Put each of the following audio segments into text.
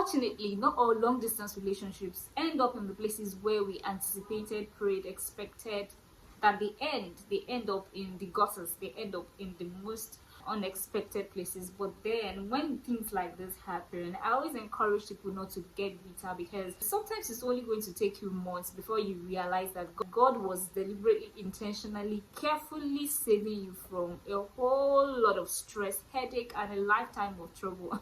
Unfortunately, not all long distance relationships end up in the places where we anticipated, prayed, expected that they end up in the gutters, they end up in the most unexpected places. But then when things like this happen, I always encourage people not to get bitter, because sometimes it's only going to take you months before you realize that God was deliberately, intentionally, carefully saving you from a whole lot of stress, headache, and a lifetime of trouble.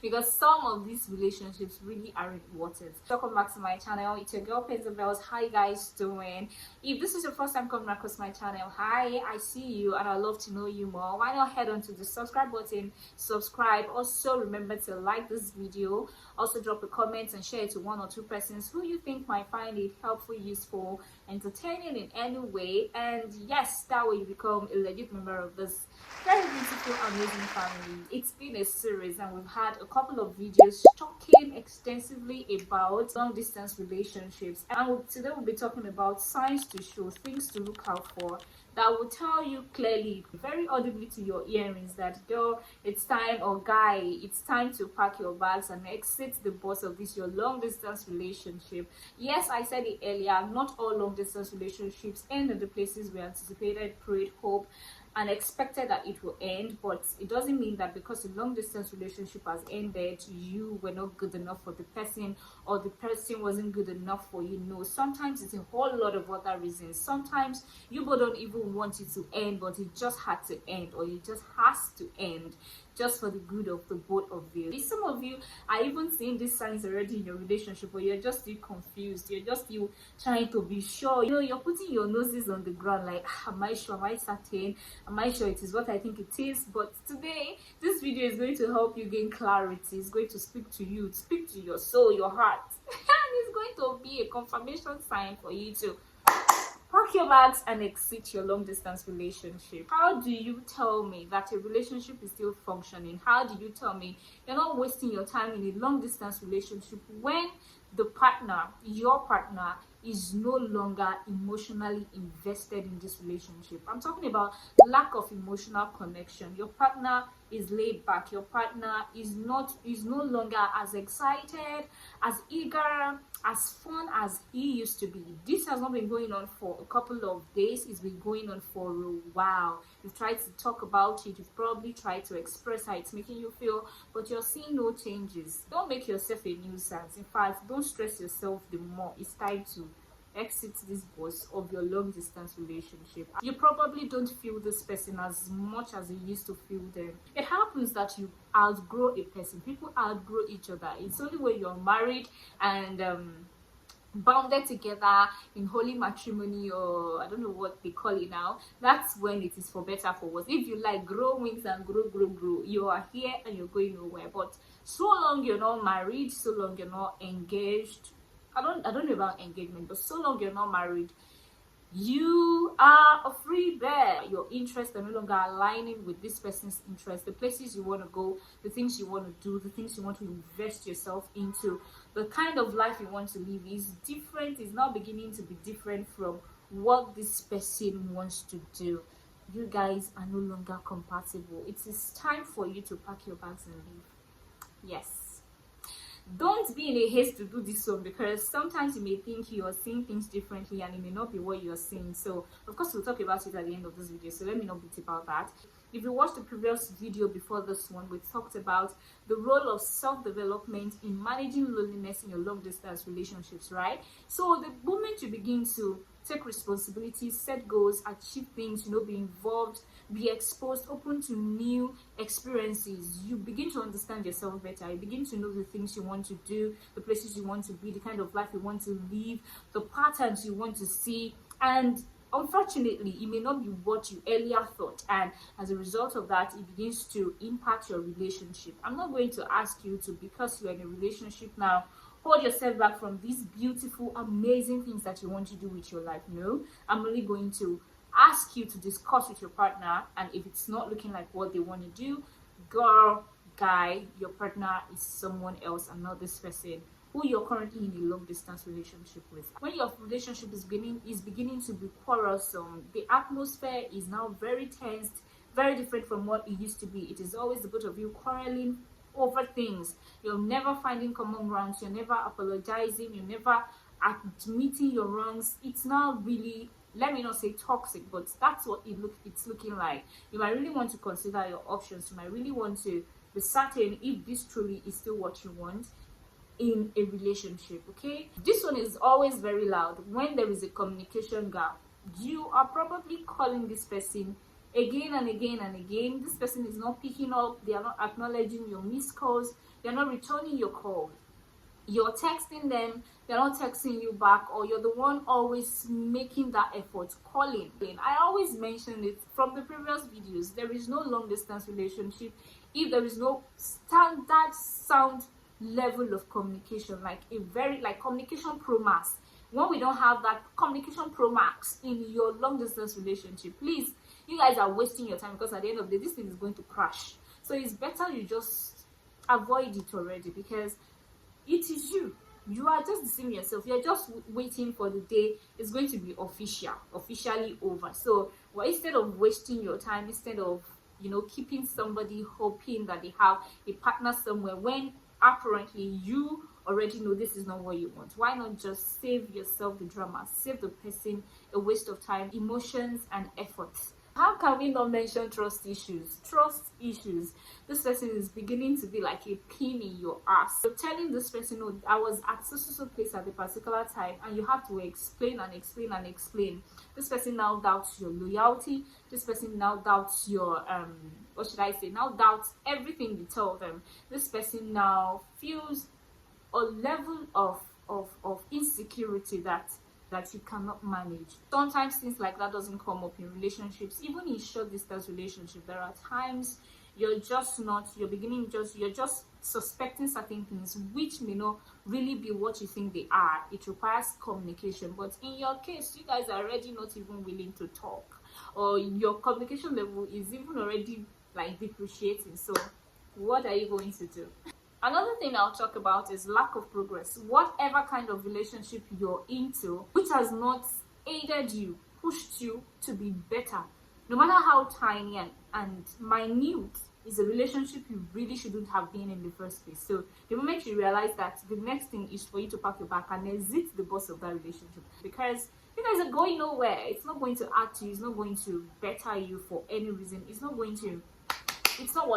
Because some of these relationships really aren't worth it. Welcome back to my channel. It's your girl Bells. How you guys doing? If this is your first time coming across my channel, hi, I see you and I'd love to know you more. Why not head on to the subscribe button, subscribe. Also remember to like this video, also drop a comment and share it to 1 or 2 persons who you think might find it helpful, useful, entertaining in any way. And yes, that way you become a legit member of this very beautiful, amazing family. It's been a series and we've had a couple of videos talking extensively about long distance relationships, and today we'll be talking about signs to show, things to look out for, that will tell you clearly, very audibly to your earrings, that girl, it's time, or guy, it's time to pack your bags and exit the boss of this your long distance relationship. Yes, I said it earlier, not all long distance relationships end in the places we anticipated, prayed, hoped, and expected that it will end. But it doesn't mean that because a long distance relationship has ended, you were not good enough for the person, or the person wasn't good enough for you. No, sometimes it's a whole lot of other reasons. Sometimes you both don't even want it to end, but it just had to end, or it just has to end, just for the good of the both of you. Some of you are even seeing these signs already in your relationship, but you're just still confused. You're just still trying to be sure. You know, you're putting your noses on the ground like, am I sure? Am I certain? Am I sure it is what I think it is? But today, this video is going to help you gain clarity. It's going to speak to you, speak to your soul, your heart. And it's going to be a confirmation sign for you to pack your bags and exit your long distance relationship. How do you tell me that a relationship is still functioning? How do you tell me you're not wasting your time in a long distance relationship when the partner, your partner, is no longer emotionally invested in this relationship? I'm talking about lack of emotional connection. Your partner is laid back. Your partner is no longer as excited, as eager, as fun as he used to be. This has not been going on for a couple of days. It's been going on for a while. You've tried to talk about it. You've probably tried to express how it's making you feel, but you're seeing no changes. Don't make yourself a nuisance. In fact, don't stress yourself the more. It's time to exit this boss of your long distance relationship. You probably don't feel this person as much as you used to feel them. It happens that you outgrow a person. People outgrow each other. It's only when you're married and bounded together in holy matrimony, or I don't know what they call it now, that's when it is for better, for worse. If you like, grow wings and grow, you are here and you're going nowhere. But so long you're not married, so long you're not engaged, I don't know about engagement, but so long you're not married, you are a free bird. Your interests are no longer aligning with this person's interests. The places you want to go, the things you want to do, the things you want to invest yourself into, the kind of life you want to live is different. Is now beginning to be different from what this person wants to do. You guys are no longer compatible. It is time for you to pack your bags and leave. Yes. Don't be in a haste to do this one, because sometimes you may think you're seeing things differently and it may not be what you're seeing. So of course we'll talk about it at the end of this video, so let me not beat about that. If you watched the previous video before this one, we talked about the role of self-development in managing loneliness in your long distance relationships, right? So the moment you begin to take responsibility, set goals, achieve things, be involved, be exposed, open to new experiences, you begin to understand yourself better. You begin to know the things you want to do, the places you want to be, the kind of life you want to live, the patterns you want to see. And unfortunately, it may not be what you earlier thought, and as a result of that, it begins to impact your relationship. I'm not going to ask you to, because you're in a relationship now, hold yourself back from these beautiful, amazing things that you want to do with your life. No, I'm only going to ask you to discuss with your partner, and if it's not looking like what they want to do, girl, guy, your partner is someone else and not this person who you're currently in a long distance relationship with. When your relationship is beginning to be quarrelsome, the atmosphere is now very tensed, very different from what it used to be. It is always the both of you quarreling over things. You're never finding common grounds, you're never apologizing, you're never admitting your wrongs. It's not really, let me not say toxic, but that's what it's looking like. You might really want to consider your options. You might really want to be certain if this truly is still what you want in a relationship. Okay, this one is always very loud. When there is a communication gap, you are probably calling this person again and again and again. This person is not picking up, they are not acknowledging your missed calls, they're not returning your call. You're texting them, they're not texting you back, or you're the one always making that effort, calling. I always mention it from the previous videos, there is no long distance relationship if there is no standard sound level of communication, like communication pro max. When we don't have that communication pro max in your long distance relationship, please, you guys are wasting your time, because at the end of the day, this thing is going to crash. So it's better you just avoid it already, because it is you are just deceiving yourself. You're just waiting for the day it's going to be officially over. So instead of wasting your time, instead of keeping somebody hoping that they have a partner somewhere, when apparently you already know this is not what you want, why not just save yourself the drama, save the person a waste of time, emotions, and efforts? How can we not mention trust issues? Trust issues. This person is beginning to be like a pin in your ass. You're telling this person, "Oh, I was at so place at a particular time," and you have to explain and explain and explain. This person now doubts your loyalty. This person now doubts your now doubts everything you tell them. This person now feels a level of insecurity that you cannot manage. Sometimes things like that doesn't come up in relationships, even in short distance relationship. There are times you're just suspecting certain things which may not really be what you think they are. It requires communication, but in your case, you guys are already not even willing to talk, or your communication level is even already like depreciating. So what are you going to do? Another thing I'll talk about is lack of progress. Whatever kind of relationship you're into, which has not aided you, pushed you to be better, no matter how tiny and minute is a relationship you really shouldn't have been in the first place. So the moment you realize that, the next thing is for you to pack your bag and exit the boss of that relationship, because you guys are going nowhere. It's not going to add to you, it's not going to better you for any reason, it's not what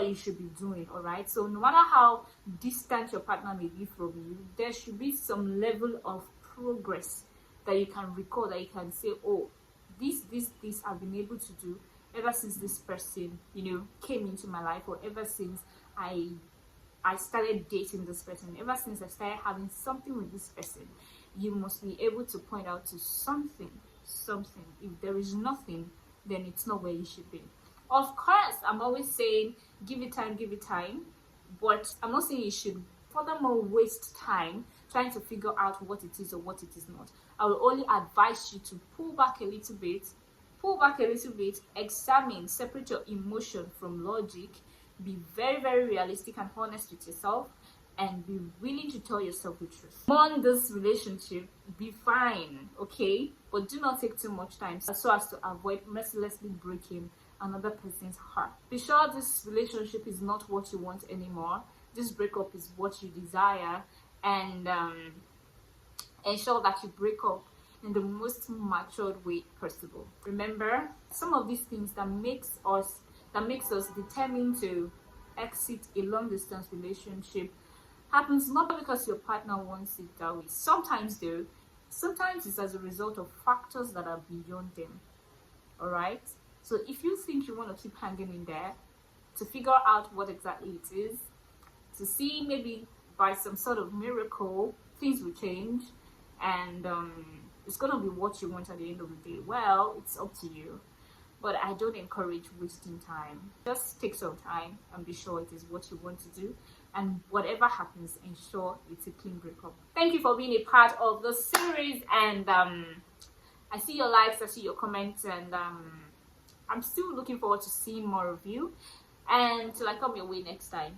you should be doing. All right, so no matter how distant your partner may be from you, there should be some level of progress that you can recall, that you can say, oh, this I've been able to do ever since this person came into my life, or ever since I started dating this person, ever since I started having something with this person. You must be able to point out to something. If there is nothing, then it's not where you should be. Of course, I'm always saying give it time, but I'm not saying you should furthermore waste time trying to figure out what it is or what it is not. I will only advise you to pull back a little bit, examine, separate your emotion from logic, be very, very realistic and honest with yourself, and be willing to tell yourself the truth. On this relationship, be fine, okay? But do not take too much time so as to avoid mercilessly breaking another person's heart. Be sure this relationship is not what you want anymore. This breakup is what you desire, and ensure that you break up in the most matured way possible. Remember, some of these things that makes us determined to exit a long distance relationship happens not because your partner wants it that way. Sometimes it's as a result of factors that are beyond them. All right, so if you think you want to keep hanging in there to figure out what exactly it is, to see maybe by some sort of miracle things will change and it's going to be what you want at the end of the day, well, it's up to you. But I don't encourage wasting time. Just take some time and be sure it is what you want to do, and whatever happens, ensure it's a clean breakup. Thank you for being a part of the series, and I see your likes, I see your comments, and I'm still looking forward to seeing more of you, and till I come your way next time.